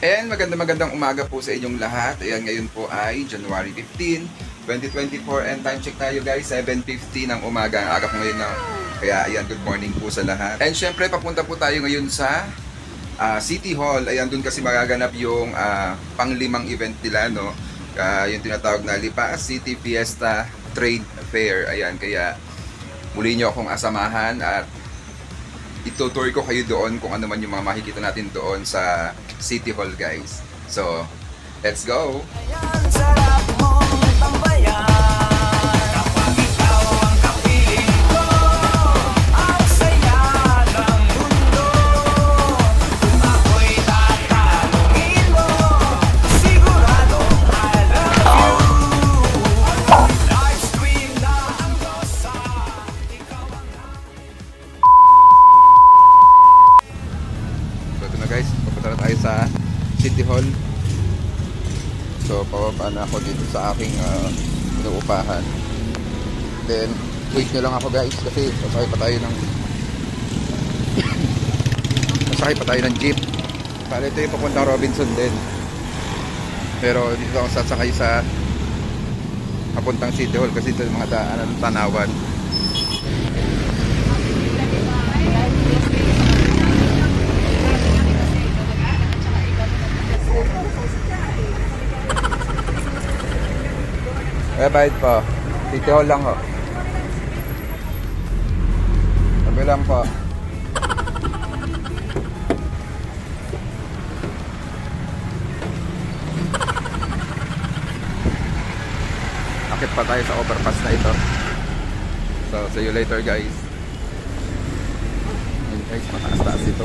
And magandang umaga po sa inyong lahat. Ayan, ngayon po ay January 15, 2024 and time check tayo guys, 7:50 ng umaga. Ang aga po ngayon na. Kaya ayan, good morning po sa lahat. And syempre papunta po tayo ngayon sa City Hall. Ayan, dun kasi magaganap yung pang-limang event nila, no? Yung tinatawag na Lipa City Fiesta Trade Fair. Ayan, kaya muli nyo akong asamahan at itutour ko kayo doon kung ano man yung mga makikita natin doon sa City Hall guys. So, let's go! Sa City Hall. So pababa na ako dito sa aking inuupahan. Then wait nyo lang ako guys kasi sasakay pa tayo ng jeep. Para ito yung papuntang Robinson din. Pero dito ako sasakay sa papuntang City Hall kasi ito yung mga daanan ng Tanawan. Bayad po. City Hall lang ho. Sabi lang po. Akit pa tayo sa overpass na ito. So, see you later guys. Yun guys, mataas-taas ito.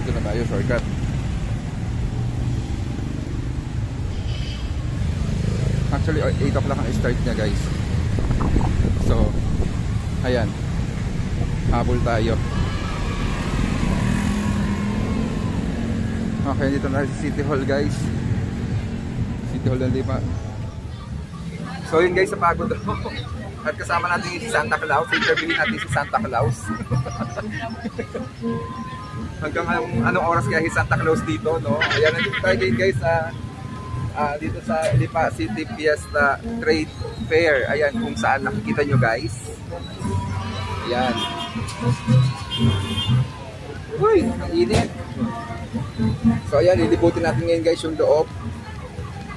Dito na tayo, shortcut. Actually 8 o'clock ang start niya guys. So ayan, habol tayo. Okay, dito na sa City Hall guys. City Hall ng Lipa. So yun guys, sa pagod ako. At kasama natin si Santa Claus. Interviewin natin si Santa Claus. Hanggang anong oras kaya si Santa Claus dito, no? Ayan, nandito tayo guys dito sa Lipa City Fiesta Trade Fair. Ayan, kung saan nakikita nyo guys. Ayan. Uy, ang init. So ayan, lilibutin natin ngayon guys yung loob.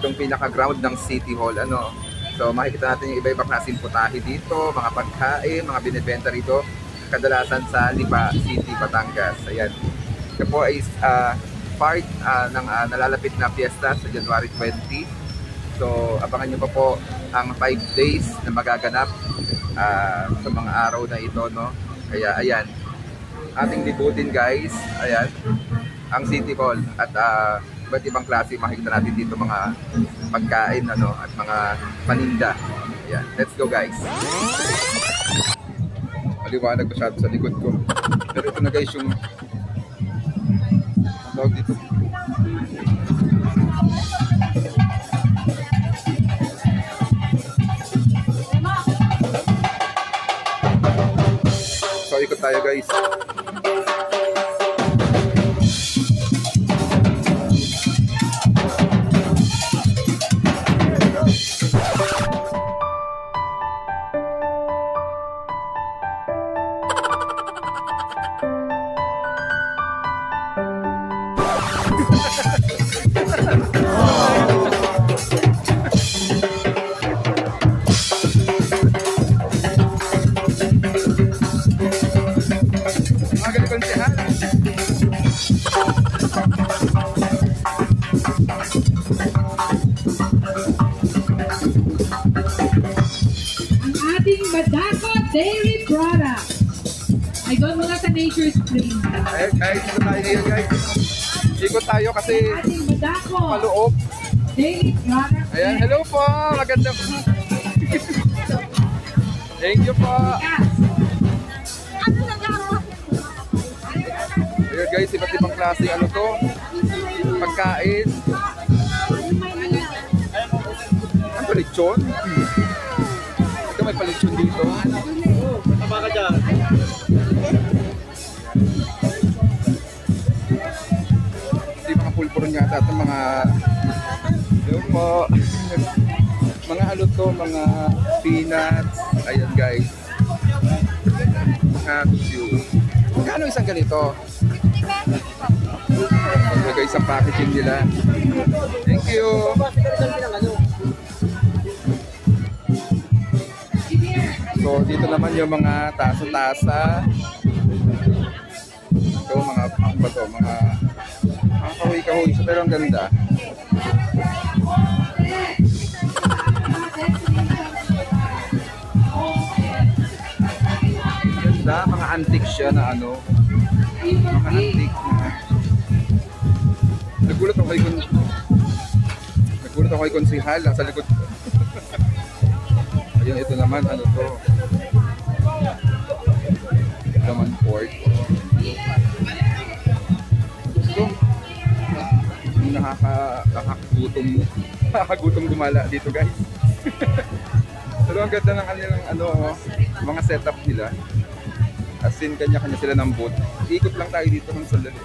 Itong pinaka-ground ng City Hall, ano. So makikita natin yung iba-ibang klaseng putahe dito, mga pagkain, mga binibenta rito. Kadalasan sa Lipa City, Batangas. Ayan. Ito po ay part ng nalalapit na fiesta sa January 20. So, abangan nyo pa po ang 5 days na magaganap sa mga araw na ito, no? Kaya, ayan. Ating libutin, guys. Ayan. Ang City Hall. At iba't ibang klase makikita natin dito mga pagkain, ano, at mga paninda. Ayan. Let's go, guys. Maliwanag masyado sa likod ko. Pero ito na guys yung tawag dito. So ikot tayo guys. Dairy products. Ay, doon muna sa Nature Spring. Ay, guys, ito tayo ngayon guys. Ikot tayo kasi paloob. Dairy products. Ayan, hello po. Maganda po. Thank you po. Ayan guys, iba't ibang klase ano to. Pagkain. Ang palitsyon? Ito may palitsyon dito. Tama ka dyan. Ito yung mga pulpuron yata at mga yung po mga ano to, mga peanuts. Ayan guys. Cashew. Magkano isang ganito? Okay guys, ang packaging nila. Thank you. So dito naman yung mga tasa-tasa. Ito mga ano to, mga kahoy-kahoy. So, pero ang ganda. Ganda, mga antique siya na ano. Mga antique na. Nagulat ako kay Konsihal lang sa likod ko. Ayun, ito naman, ano to? Ito naman pork. Gusto. Nakakagutom gumala dito guys. Pero ang ganda ng kanilang ano, mga setup nila. As in, kanya-kanya sila ng booth. Ikot lang tayo dito ng sandali.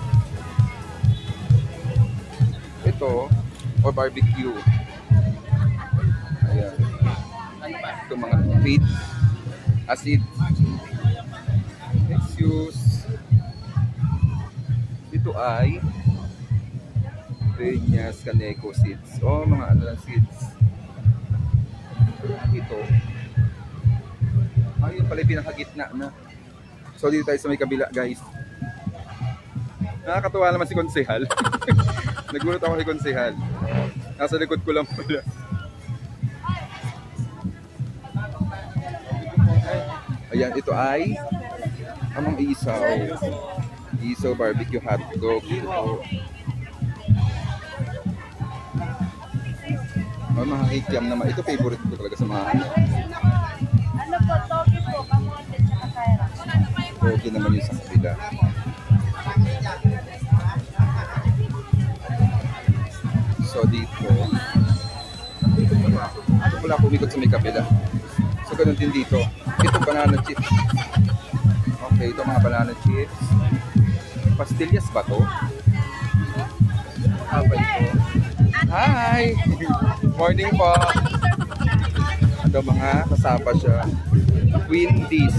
Ito, o barbecue. Ayan. Ito mga feed, acid, excuse. Ito ay Peñas Caneco seeds. O mga ano lang seeds. Ito. Ayun pala yung pinakagitna na. So dito tayo sa may kabila guys. Nakakatuwa naman si Konsehal. Nagulat ako kay Konsehal. Nasa likod ko lang pala. Ayan, ito ay amang isaw. Isaw barbecue hotdog. Ito. Mga hikyam naman. Ito favorite ko talaga sa mga ano. Ano po, togi po, kamote, tsaka kaira. Togi naman yung sa kapila. So dito, ito pala ako umikot sa may kapila. So ganun din dito. Ito banana chips. Okay, ito mga banana chips. Pastillas ba to? Apa ito? Hi! Morning po! Ito mga kasama siya. Windies.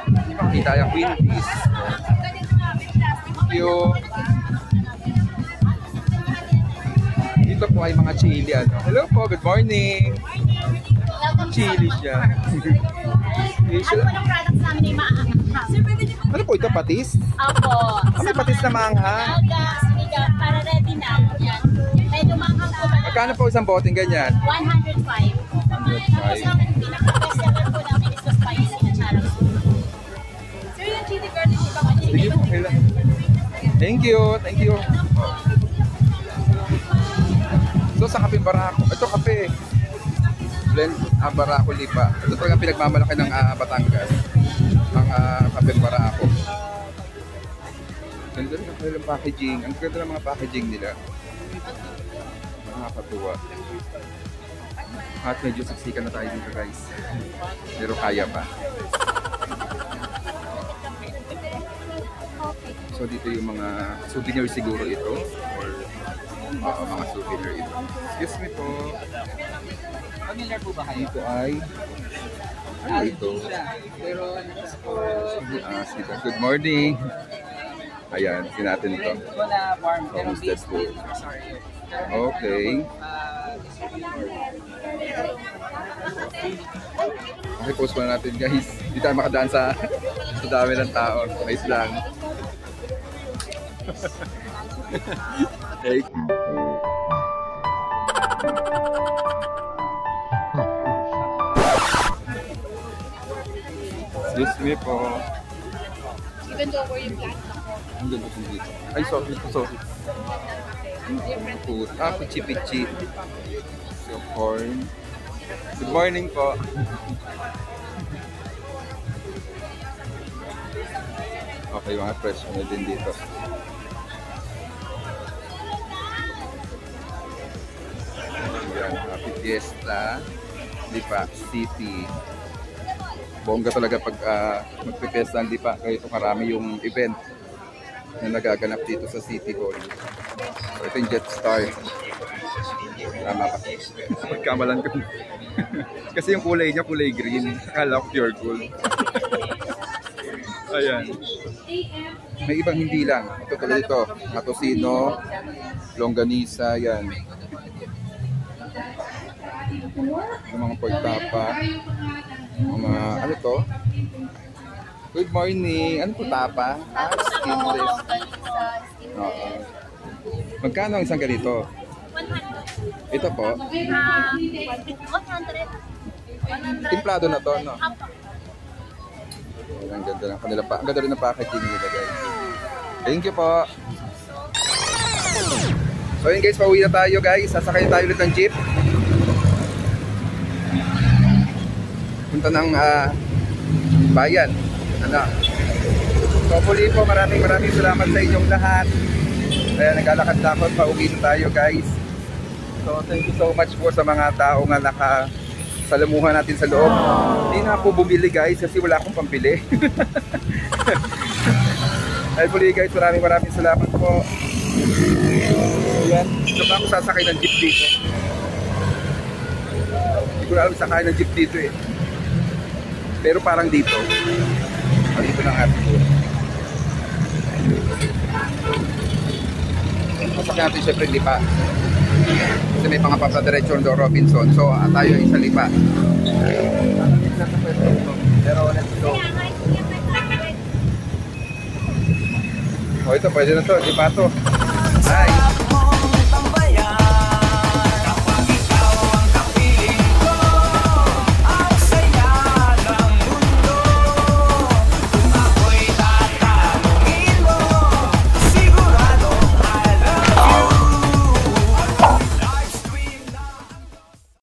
Hindi makita yung Windies. Thank you. Dito po ay mga chili. Ano? Hello po, good morning. Chili siya. Ano po ng products namin ay maanghang? Ano po ito, patis? Opo. May patis na maanghang. Alga, sinigang, para ready na. Yan. Medyo maanghang po. Magkano po isang boteng ganyan? 105. Tapos ang pinaka-bestseller po namin is the spicy na charang soup. Sir, yung chili garlic iba ka Sige po, kailan. Thank you, thank you. So sa kape Barako, ito kape. Blend Barako Lipa. Ito talagang pinagmamalaki ng Batangas. Ang kape Barako. Ganda rin ang kanilang packaging. Ang ganda ng mga packaging nila. Nakakatuwa. At medyo saksikan na tayo dito guys. Pero kaya pa. So dito yung mga souvenir siguro ito. Or mga souvenir ito. Excuse me po. Familiar po ba kayo? Dito ay ano ito? Pero Good morning. Ayan, sinatin ito. wala farm. Pero Homestead based food. dito sa area. Okay. Okay, post muna natin guys. Hindi tayo makadaan sa dami ng tao. Nice lang. Okay. Excuse me po. Even though we're yung plant na ko. Ang ganda po dito. Ay, sorry. Sorry. Food. Pichi-pichi. So, corn. Good morning po. Okay, mga fresh ano din dito. Ayan, Happy Fiesta, Lipa City. Bongga talaga pag magpe-fiesta ang Lipa. Kaya ito karami yung event na nagaganap dito sa City Hall. So ito yung Jetstar. Tama ba? Pagkamalan ko. Kasi yung kulay niya, kulay green. Akala ko pure gold. Ayan. May ibang hindi lang. Ito talaga ito. Matosino, longganisa, yan. Yung mga portapa. Mga, ano to? Good morning. Ano po tapa? Skinless. Oo. Magkano ang isang ganito? 100. Ito po. 100. Timplado na to, no? Ang ganda ng kanila pa. Ang ganda rin ng packaging nila, guys. Thank you po. So yun guys, pauwi na tayo guys. Sasakay tayo ulit ng jeep. Punta ng bayan. Ano? So muli po, maraming salamat sa inyong lahat. Kaya naglalakad na ako, pauwi na tayo guys. So thank you so much po sa mga tao nga nakasalamuhan natin sa loob. Hindi na ako bumili guys kasi wala akong pambili. Dahil muli guys, maraming salamat po. Ayan, ito pa ako sasakay ng jeep dito. Hindi ko na alam sakay ng jeep dito eh. Pero parang dito. Dito ng ating. Masakyan natin syempre Lipa. Kasi may mga papadiretso do Robinson. So tayo isa Lipa. Pero let's go. Oh, ito pwede na to, Lipa to.